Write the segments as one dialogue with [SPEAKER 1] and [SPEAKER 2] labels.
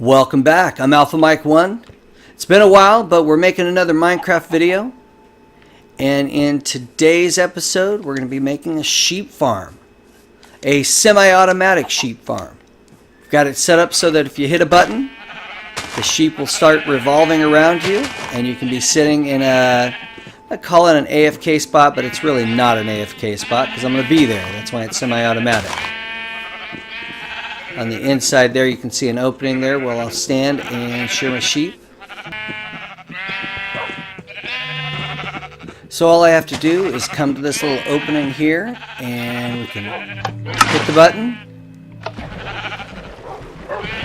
[SPEAKER 1] Welcome back. I'm Alpha Mike 1. It's been a while, but we're making another Minecraft video. And in today's episode, we're going to be making a sheep farm. A semi-automatic sheep farm. We've got it set up so that if you hit a button, the sheep will start revolving around you, and you can be sitting in I call it an AFK spot, but it's really not an AFK spot because I'm going to be there. That's why it's semi-automatic. On the inside there, you can see an opening there where I'll stand and shear my sheep. So all I have to do is come to this little opening here, and we can hit the button.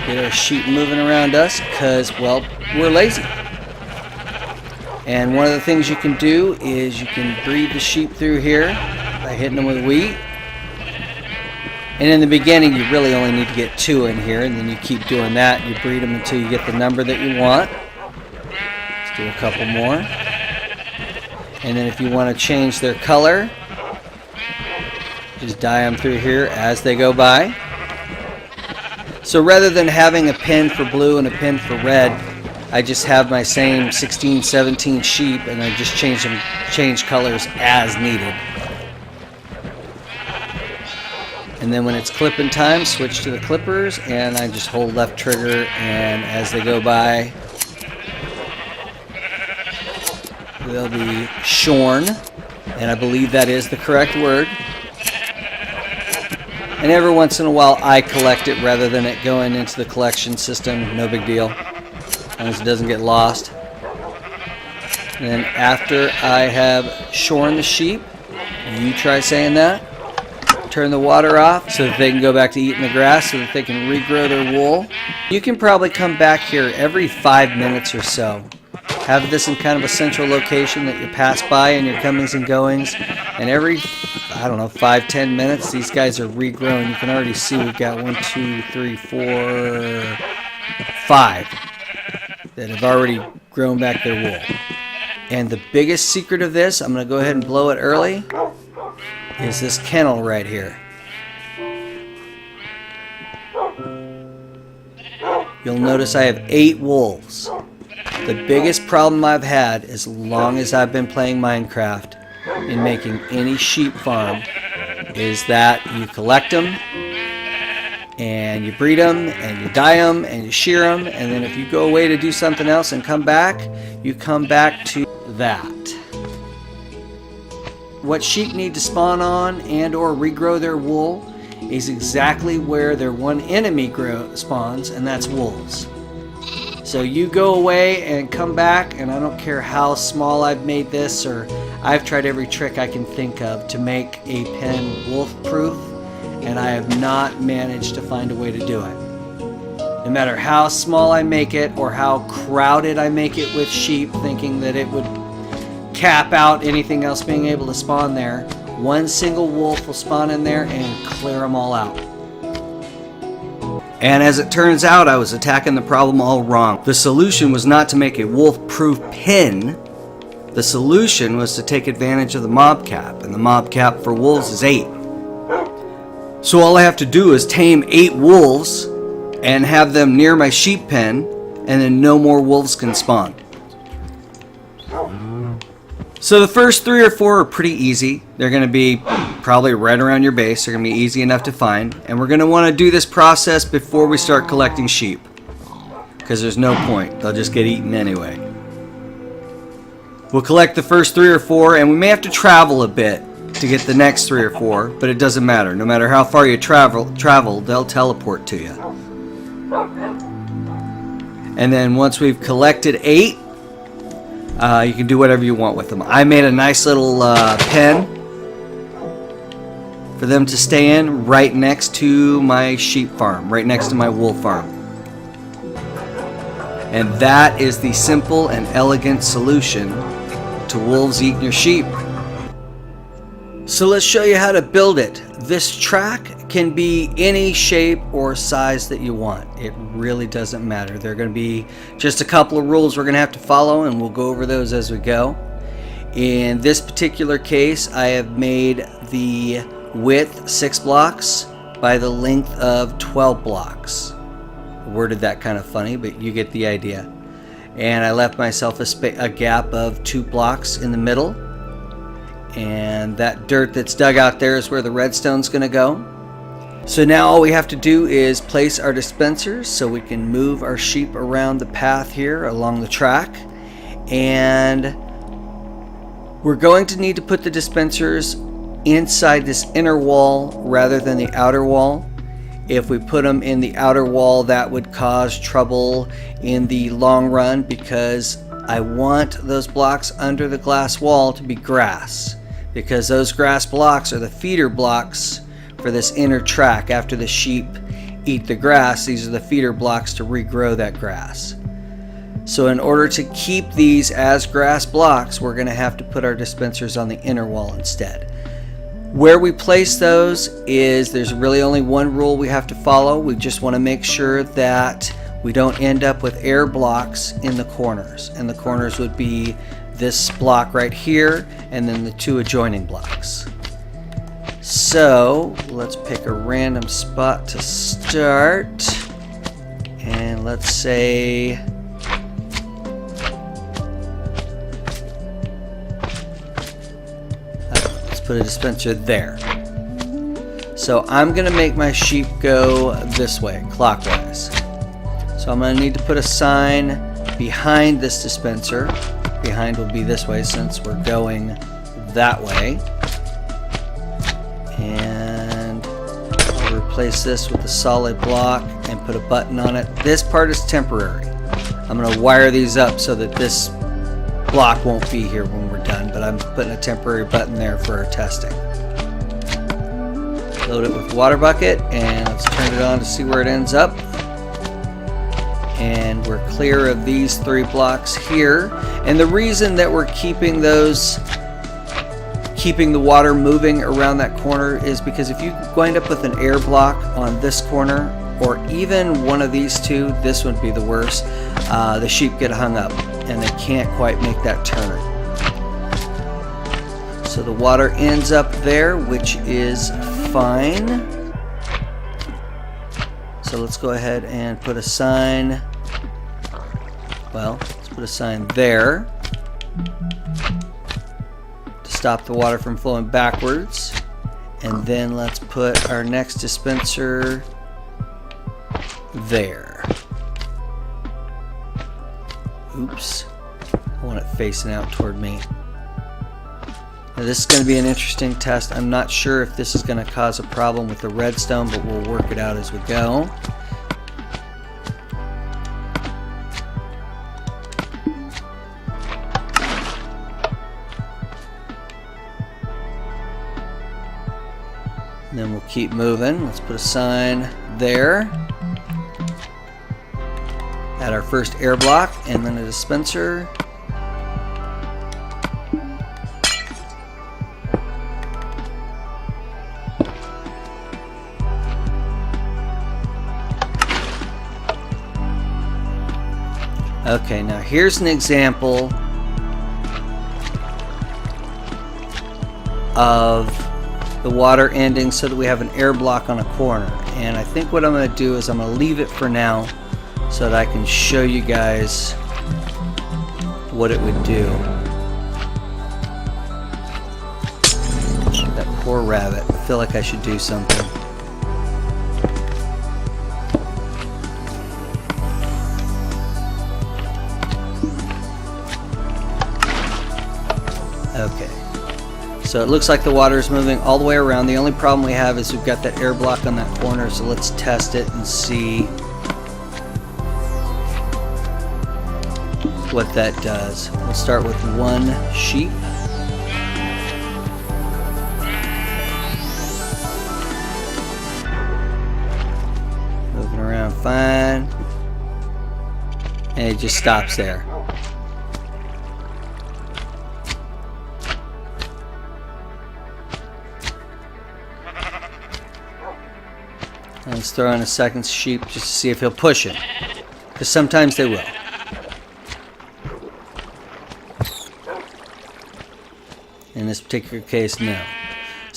[SPEAKER 1] Get our sheep moving around us because, well, we're lazy. And one of the things you can do is you can breed the sheep through here by hitting them with wheat. And in the beginning, you really only need to get 2 in here, and then you keep doing that. You breed them until you get the number that you want. Let's do a couple more. And then if you want to change their color, just dye them through here as they go by. So rather than having a pin for blue and a pin for red, I just have my same 16, 17 sheep, and I just change colors as needed. And then when it's clipping time, switch to the clippers, and I just hold left trigger, and as they go by, they'll be shorn, and I believe that is the correct word. And every once in a while I collect it rather than it going into the collection system. No big deal, as long as it doesn't get lost. And then after I have shorn the sheep, you try saying that. Turn the water off so that they can go back to eating the grass so that they can regrow their wool. You can probably come back here every 5 minutes or so. Have this in kind of a central location that you pass by in your comings and goings. And every, 5-10 minutes, these guys are regrown. You can already see we've got 1, 2, 3, 4, 5 that have already grown back their wool. And the biggest secret of this, I'm going to go ahead and blow it early, is this kennel right here. You'll notice I have 8 wolves. The biggest problem I've had as long as I've been playing Minecraft in making any sheep farm is that you collect them and you breed them and you dye them and you shear them, and then if you go away to do something else and come back, you come back to that. What sheep need to spawn on and or regrow their wool is exactly where their one enemy spawns, and that's wolves. So you go away and come back, and I don't care how small I've made this, or I've tried every trick I can think of to make a pen wolf proof, and I have not managed to find a way to do it. No matter how small I make it or how crowded I make it with sheep, thinking that it would cap out anything else being able to spawn there, one single wolf will spawn in there and clear them all out. And as it turns out, I was attacking the problem all wrong. The solution was not to make a wolf-proof pen. The solution was to take advantage of the mob cap, and the mob cap for wolves is 8. So all I have to do is tame 8 wolves and have them near my sheep pen, and then no more wolves can spawn. So the first 3 or 4 are pretty easy. They're going to be probably right around your base. They're going to be easy enough to find. And we're going to want to do this process before we start collecting sheep, because there's no point. They'll just get eaten anyway. We'll collect the first 3 or 4, and we may have to travel a bit to get the next 3 or 4, but it doesn't matter. No matter how far you travel, they'll teleport to you. And then once we've collected 8, you can do whatever you want with them. I made a nice little pen for them to stay in right next to my sheep farm, right next to my wool farm. And that is the simple and elegant solution to wolves eating your sheep. So let's show you how to build it. This track can be any shape or size that you want. It really doesn't matter. There are going to be just a couple of rules we're going to have to follow, and we'll go over those as we go. In this particular case, I have made the width 6 blocks by the length of 12 blocks. worded that kind of funny, but you get the idea. And I left myself a gap of 2 blocks in the middle. And that dirt that's dug out there is where the redstone's going to go. So now all we have to do is place our dispensers so we can move our sheep around the path here along the track. And we're going to need to put the dispensers inside this inner wall rather than the outer wall. If we put them in the outer wall, that would cause trouble in the long run, because I want those blocks under the glass wall to be grass, because those grass blocks are the feeder blocks for this inner track. After the sheep eat the grass, these are the feeder blocks to regrow that grass. So in order to keep these as grass blocks, we're going to have to put our dispensers on the inner wall instead. Where we place those is, there's really only one rule we have to follow. We just want to make sure that we don't end up with air blocks in the corners. And the corners would be this block right here and then the 2 adjoining blocks. So let's pick a random spot to start. And let's say put a dispenser there. So I'm going to make my sheep go this way, clockwise. So I'm going to need to put a sign behind this dispenser. Behind will be this way since we're going that way. And I'll replace this with a solid block and put a button on it. This part is temporary. I'm going to wire these up so that this block won't be here when we're done, but I'm putting a temporary button there for our testing. Load it with water bucket and let's turn it on to see where it ends up. And we're clear of these 3 blocks here. And the reason that we're keeping the water moving around that corner is because if you wind up with an air block on this corner, or even one of these 2, this would be the worst, the sheep get hung up and they can't quite make that turn. So the water ends up there, which is fine. So let's go ahead and put a sign. Well, let's put a sign there to stop the water from flowing backwards. And then let's put our next dispenser there. Oops, I want it facing out toward me. Now this is going to be an interesting test. I'm not sure if this is going to cause a problem with the redstone, but we'll work it out as we go. And then we'll keep moving. Let's put a sign there. Add our first air block and then a dispenser. Okay, now here's an example of the water ending so that we have an air block on a corner. And I think what I'm going to do is I'm going to leave it for now, so that I can show you guys what it would do. That poor rabbit. I feel like I should do something. Okay. So it looks like the water is moving all the way around. The only problem we have is we've got that air block on that corner, so let's test it and see what that does. We'll start with 1 sheep. Moving around fine. And it just stops there. Let's throw in a second sheep just to see if he'll push it, because sometimes they will. In this particular case, no.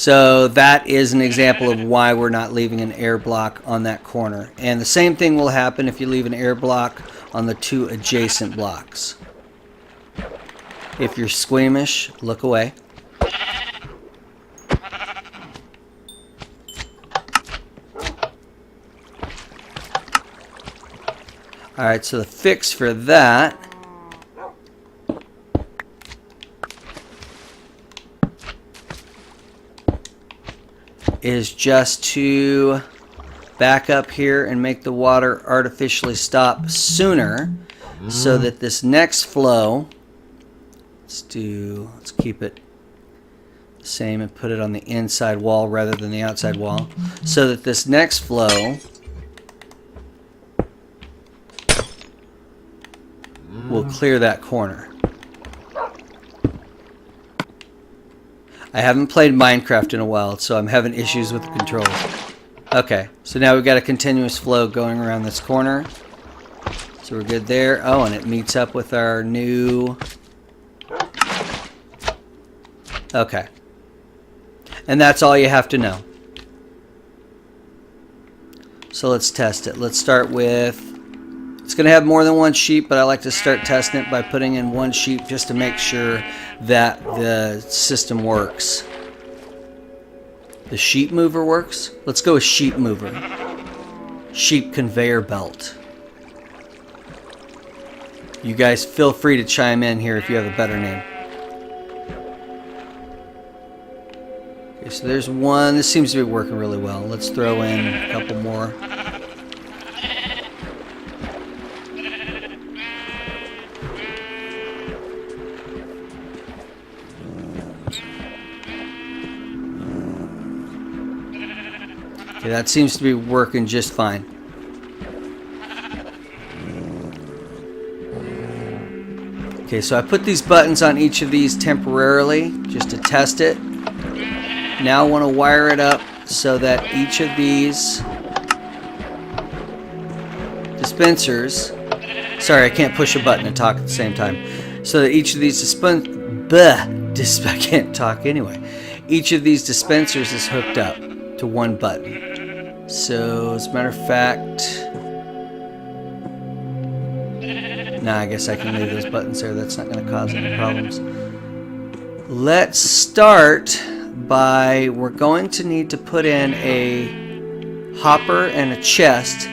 [SPEAKER 1] So that is an example of why we're not leaving an air block on that corner. And the same thing will happen if you leave an air block on the two adjacent blocks. If you're squeamish, look away. Alright, so the fix for that is just to back up here and make the water artificially stop sooner so that this next flow, let's keep it the same and put it on the inside wall rather than the outside wall, so that this next flow will clear that corner. I haven't played Minecraft in a while, so I'm having issues with the controls. Okay, so now we've got a continuous flow going around this corner. So we're good there. Oh, and it meets up with our new... Okay. And that's all you have to know. So let's test it. Let's start with... It's going to have more than one sheep, but I like to start testing it by putting in one sheep just to make sure that the system works. The sheep mover works? Let's go with sheep mover. Sheep conveyor belt. You guys feel free to chime in here if you have a better name. Okay, so there's one. This seems to be working really well. Let's throw in a couple more. Okay, that seems to be working just fine. Okay, so I put these buttons on each of these temporarily just to test it. Now I want to wire it up so that each of these dispensers... Sorry, I can't push a button and talk at the same time. So that each of these I can't talk anyway. Each of these dispensers is hooked up to one button. So, as a matter of fact... Nah, I guess I can leave those buttons there. That's not going to cause any problems. Let's start by... We're going to need to put in a hopper and a chest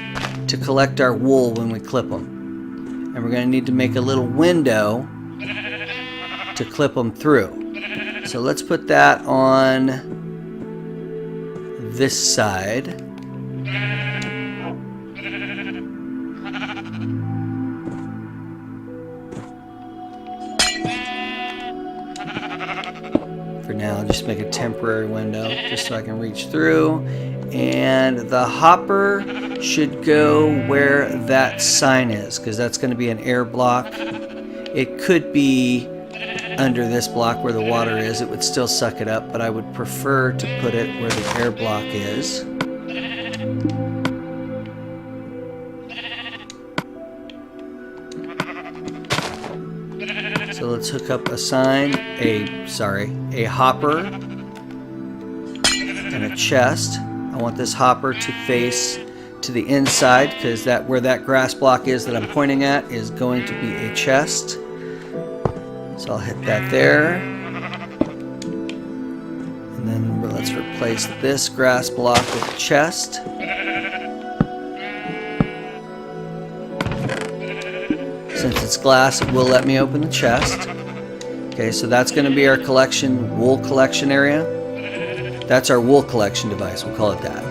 [SPEAKER 1] to collect our wool when we clip them. And we're going to need to make a little window to clip them through. So let's put that on this side. For now, just make a temporary window just so I can reach through. And the hopper should go where that sign is, because that's going to be an air block. It could be under this block where the water is. It would still suck it up, but I would prefer to put it where the air block is. So let's hook up a sign, a hopper and a chest. I want this hopper to face to the inside, because where that grass block is that I'm pointing at is going to be a chest. So I'll hit that there. And then let's replace this grass block with a chest. Since it's glass, it will let me open the chest. Okay, so that's going to be our wool collection area. That's our wool collection device, we'll call it that.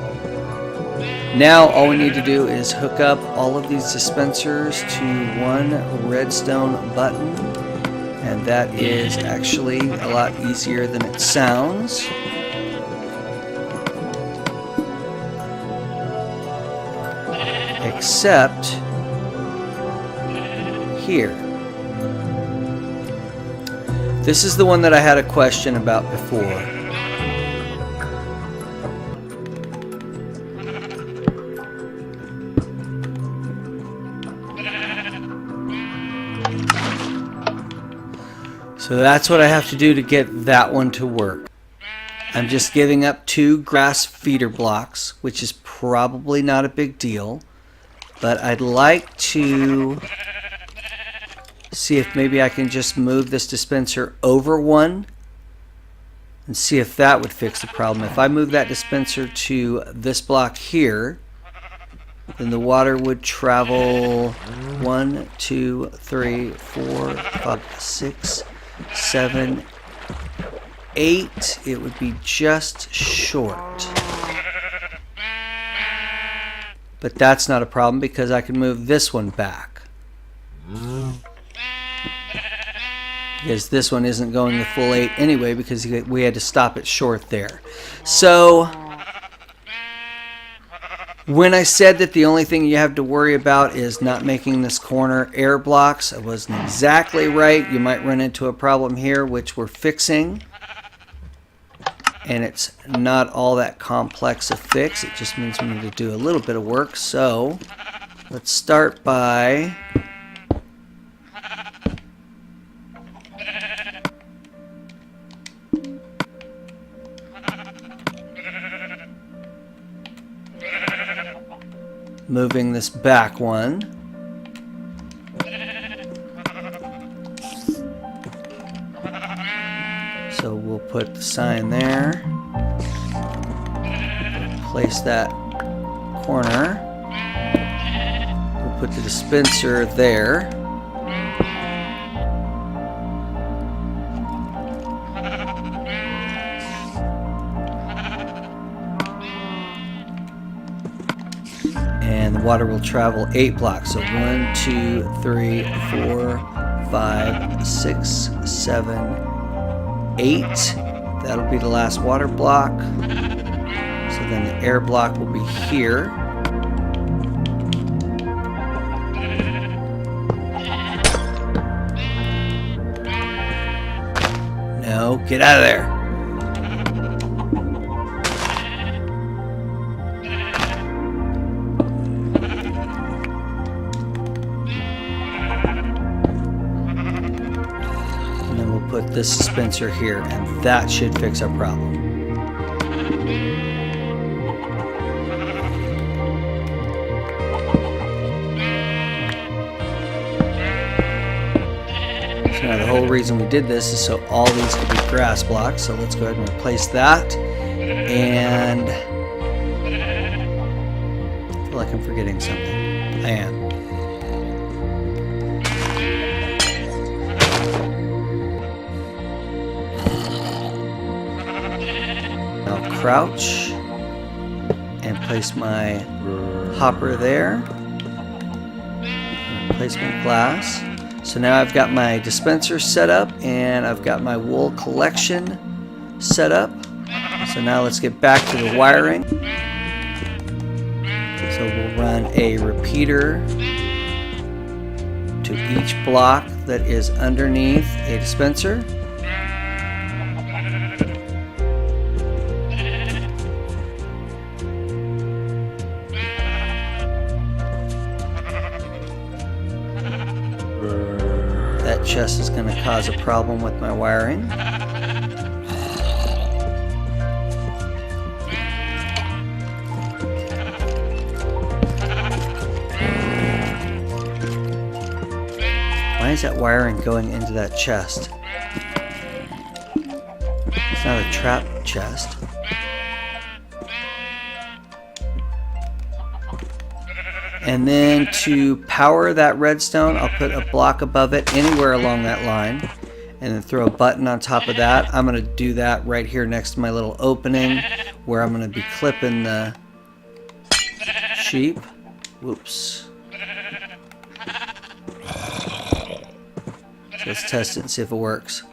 [SPEAKER 1] Now all we need to do is hook up all of these dispensers to one redstone button. And that is actually a lot easier than it sounds. Except here. This is the one that I had a question about before. So that's what I have to do to get that one to work. I'm just giving up 2 grass feeder blocks, which is probably not a big deal. But I'd like to see if maybe I can just move this dispenser over 1 and see if that would fix the problem. If I move that dispenser to this block here, then the water would travel 1, 2, 3, 4, 5, 6, 7, 8. It would be just short. But that's not a problem because I can move this one back. Because this one isn't going the full 8 anyway because we had to stop it short there. So when I said that the only thing you have to worry about is not making this corner air blocks, I wasn't exactly right. You might run into a problem here, which we're fixing. And it's not all that complex a fix. It just means we need to do a little bit of work. So let's start by moving this back one. So we'll put the sign there. Place that corner. We'll put the dispenser there. And the water will travel 8 blocks. So 1, 2, 3, 4, 5, 6, 7, 8. That'll be the last water block. So then the air block will be here. No, get out of there. Put this dispenser here, and that should fix our problem. So now the whole reason we did this is so all these could be grass blocks. So let's go ahead and replace that. And I feel like I'm forgetting something. I am. Crouch and place my hopper there. Replacement glass. So now I've got my dispenser set up and I've got my wool collection set up. So now let's get back to the wiring. So we'll run a repeater to each block that is underneath a dispenser. That chest is going to cause a problem with my wiring. Why is that wiring going into that chest? It's not a trap chest. And then to power that redstone, I'll put a block above it anywhere along that line and then throw a button on top of that. I'm going to do that right here next to my little opening where I'm going to be clipping the sheep. Whoops. So let's test it and see if it works.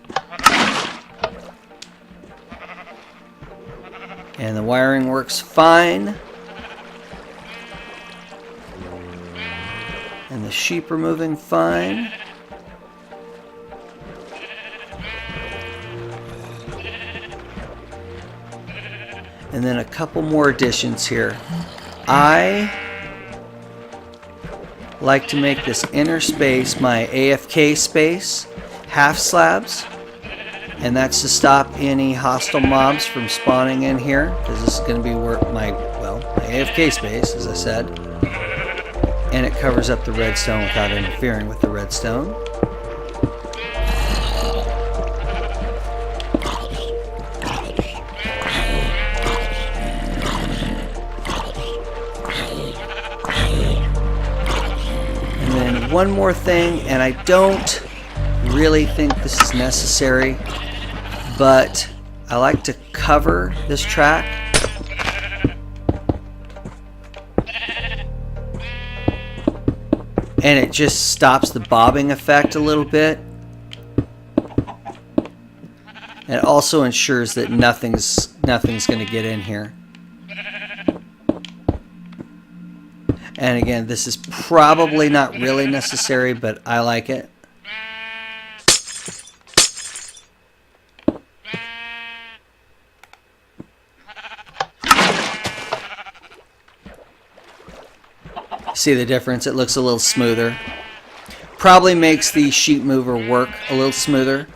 [SPEAKER 1] And the wiring works fine. And the sheep are moving fine. And then a couple more additions here. I like to make this inner space my AFK space, half slabs. and that's to stop any hostile mobs from spawning in here, because this is going to be where my AFK space, as I said, and it covers up the redstone without interfering with the redstone. And then one more thing, and I don't really think this is necessary, but I like to cover this track. And it just stops the bobbing effect a little bit. And it also ensures that nothing's going to get in here. And again, this is probably not really necessary, but I like it. See the difference? It looks a little smoother. Probably makes the sheet mover work a little smoother.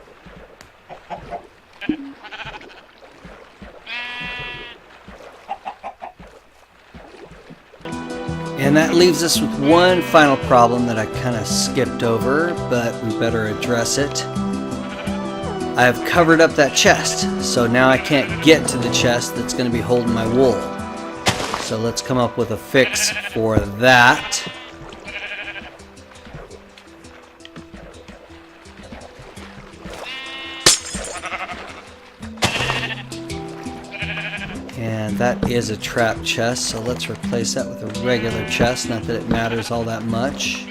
[SPEAKER 1] And that leaves us with one final problem that I kind of skipped over, but we better address it. I've covered up that chest, so now I can't get to the chest that's going to be holding my wool. So let's come up with a fix for that. And that is a trap chest, so let's replace that with a regular chest, not that it matters all that much.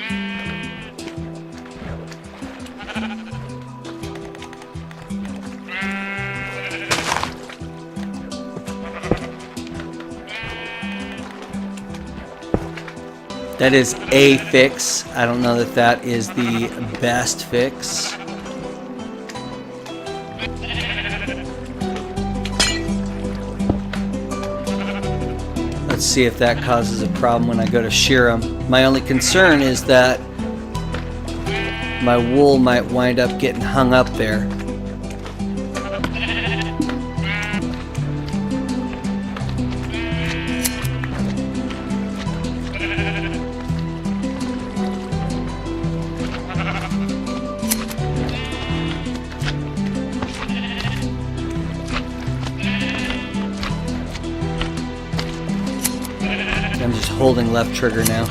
[SPEAKER 1] That is a fix. I don't know that that is the best fix. Let's see if that causes a problem when I go to shear them. My only concern is that my wool might wind up getting hung up there. I'm just holding left trigger now.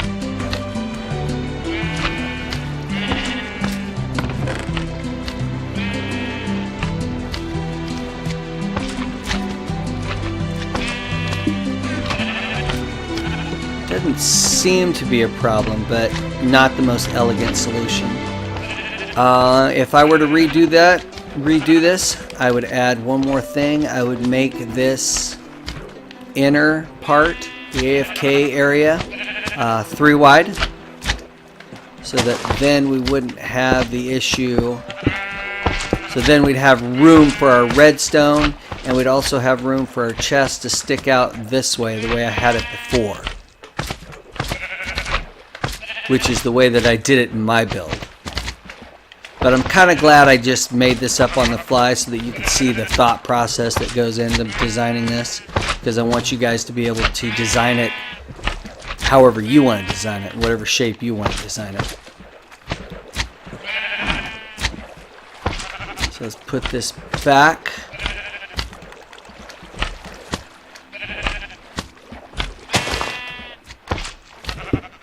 [SPEAKER 1] Doesn't seem to be a problem, but not the most elegant solution. If I were to redo this, I would add one more thing. I would make this inner part, the AFK area, 3 wide, so that then we wouldn't have the issue. So then we'd have room for our redstone, and we'd also have room for our chest to stick out this way, the way I had it before, which is the way that I did it in my build. But I'm kind of glad I just made this up on the fly so that you can see the thought process that goes into designing this, because I want you guys to be able to design it however you want to design it, whatever shape you want to design it. So let's put this back.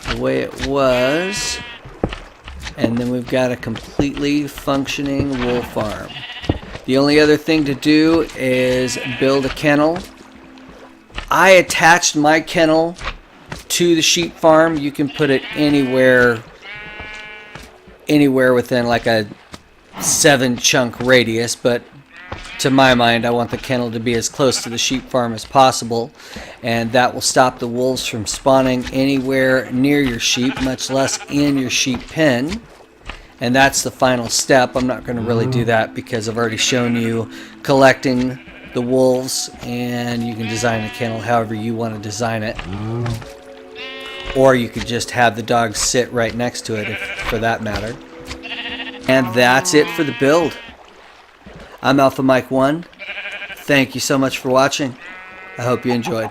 [SPEAKER 1] The way it was. And then we've got a completely functioning wool farm. The only other thing to do is build a kennel. I attached my kennel to the sheep farm. You can put it anywhere within like a 7-chunk radius, but to my mind I want the kennel to be as close to the sheep farm as possible, and that will stop the wolves from spawning anywhere near your sheep, much less in your sheep pen. And that's the final step. I'm not going to really do that because I've already shown you collecting the wolves, and you can design a kennel however you want to design it. Or you could just have the dogs sit right next to it, for that matter. And that's it for the build. I'm Alpha Mike 1. Thank you so much for watching. I hope you enjoyed.